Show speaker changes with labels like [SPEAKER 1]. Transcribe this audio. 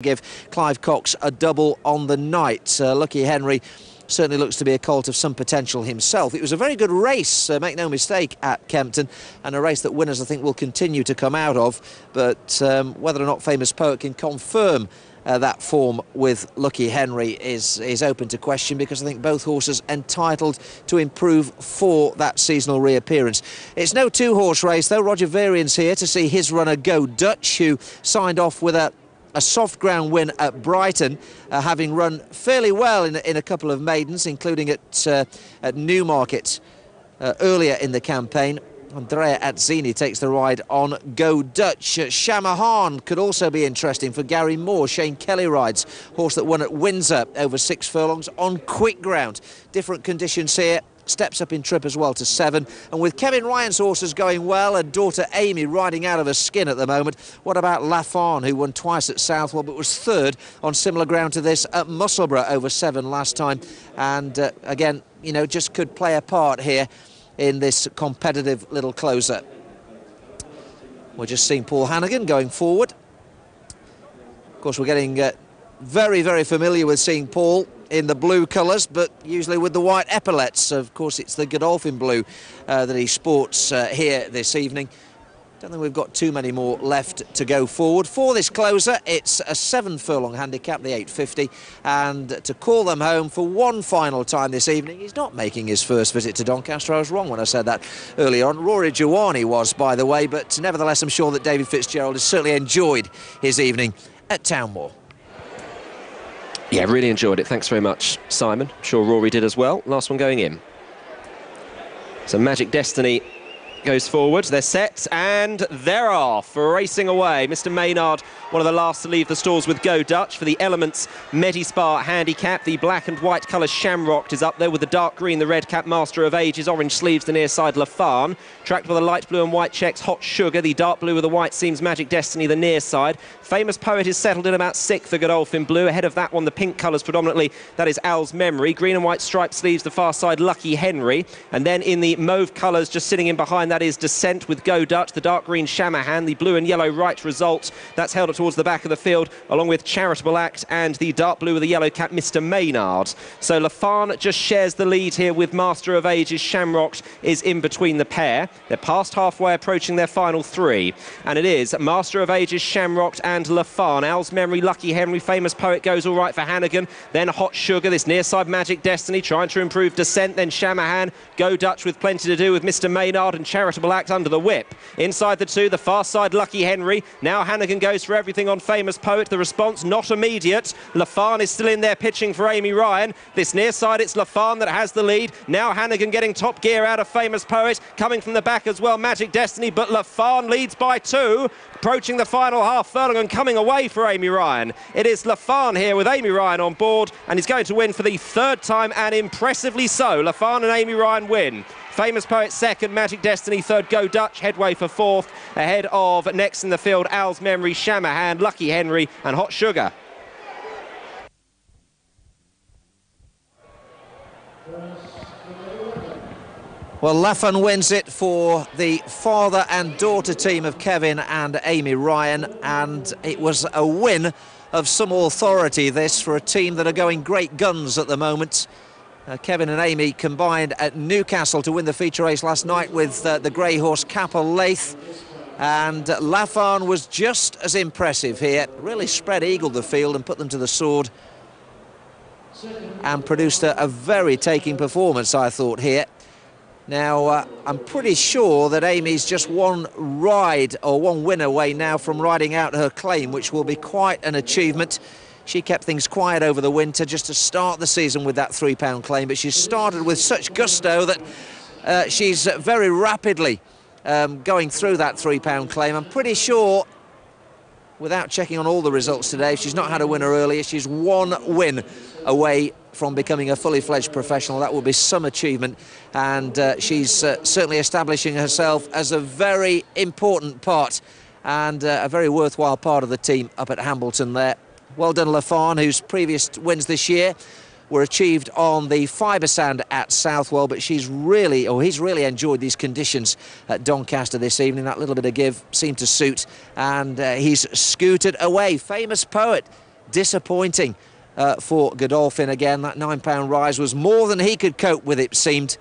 [SPEAKER 1] Give Clive Cox a double on the night. Lucky Henry certainly looks to be a colt of some potential himself. It was a very good race, make no mistake, at Kempton, and a race that winners I think will continue to come out of, but whether or not Famous Poet can confirm that form with Lucky Henry is open to question, because I think both horses entitled to improve for that seasonal reappearance. It's no two-horse race though. Roger Varian's here to see his runner Go Dutch, who signed off with a soft ground win at Brighton, having run fairly well in a couple of maidens, including at Newmarket earlier in the campaign. Andrea Azzini takes the ride on Go Dutch. Shamahan could also be interesting for Gary Moore. Shane Kelly rides, horse that won at Windsor over 6 furlongs on quick ground. Different conditions here. Steps up in trip as well to 7, and with Kevin Ryan's horses going well and daughter Amy riding out of her skin at the moment, what about Laffan, who won twice at Southwell but was third on similar ground to this at Musselburgh over 7 last time, and again, you know, just could play a part here in this competitive little closer. We're just seeing Paul Hannigan going forward. Of course, we're getting very, very familiar with seeing Paul in the blue colours, but usually with the white epaulets. Of course, it's the Godolphin blue that he sports here this evening. Don't think we've got too many more left to go forward. For this closer, it's a 7 furlong handicap, the 850, and to call them home for one final time this evening, he's not making his first visit to Doncaster. I was wrong when I said that earlier on. Rory Jawani was, by the way, but nevertheless, I'm sure that David Fitzgerald has certainly enjoyed his evening at Townmoor.
[SPEAKER 2] Yeah, really enjoyed it. Thanks very much, Simon. I'm sure Rory did as well. Last one going in. So Magic Destiny goes forward. They're set, and they're off, racing away. Mr. Maynard, one of the last to leave the stalls with Go Dutch for the Elements Medispa handicap. The black and white colour Shamrock is up there with the dark green, the red cap Master of Ages, orange sleeves, the near side Laffan. Tracked by the light blue and white checks Hot Sugar, the dark blue with the white seams Magic Destiny, the near side. Famous Poet is settled in about 6th, the Godolphin blue. Ahead of that one, the pink colours predominantly, that is Al's Memory. Green and white striped sleeves, the far side Lucky Henry. And then in the mauve colours, just sitting in behind, that is Descent with Go Dutch, the dark green Shamahan, the blue and yellow Right Result, that's held up towards the back of the field, along with Charitable Act and the dark blue with the yellow cap Mr. Maynard. So Laffan just shares the lead here with Master of Ages. Shamrock is in between the pair. They're past halfway, approaching their final 3, and it is Master of Ages, Shamrock and Laffan. Al's Memory, Lucky Henry, Famous Poet goes all right for Hannigan, then Hot Sugar, this near side Magic Destiny trying to improve Descent, then Shamahan, Go Dutch with plenty to do with Mr. Maynard, and Charitable Act under the whip. Inside the 2, the far side Lucky Henry. Now Hannigan goes for everything on Famous Poet. The response not immediate. Laffan is still in there pitching for Amy Ryan. This near side, it's Laffan that has the lead. Now Hannigan getting top gear out of Famous Poet. Coming from the back as well, Magic Destiny, but Laffan leads by 2. Approaching the final half furlong and coming away for Amy Ryan. It is Laffan here with Amy Ryan on board, and he's going to win for the 3rd time, and impressively so. Laffan and Amy Ryan win. Famous Poet 2nd, Magic Destiny 3rd, Go Dutch headway for 4th, ahead of next in the field Al's Memory, Shamahan, Lucky Henry and Hot Sugar.
[SPEAKER 1] Well, Laffan wins it for the father and daughter team of Kevin and Amy Ryan, and it was a win of some authority, this, for a team that are going great guns at the moment. Kevin and Amy combined at Newcastle to win the feature race last night with the grey horse Capel Laith, and Laffan was just as impressive here. Really spread-eagled the field and put them to the sword and produced a very taking performance, I thought, here. Now, I'm pretty sure that Amy's just one ride or one win away now from riding out her claim, which will be quite an achievement. She kept things quiet over the winter just to start the season with that £3 claim, but she's started with such gusto that she's very rapidly going through that £3 claim. I'm pretty sure, without checking on all the results today, she's not had a winner earlier. She's one win away from becoming a fully fledged professional. That will be some achievement, and she's certainly establishing herself as a very important part and a very worthwhile part of the team up at Hambleton there. Well done, Laffan, whose previous wins this year were achieved on the fibre sand at Southwell, but he's really enjoyed these conditions at Doncaster this evening. That little bit of give seemed to suit, and he's scooted away. Famous Poet disappointing for Godolphin again. That £9 rise was more than he could cope with, it seemed.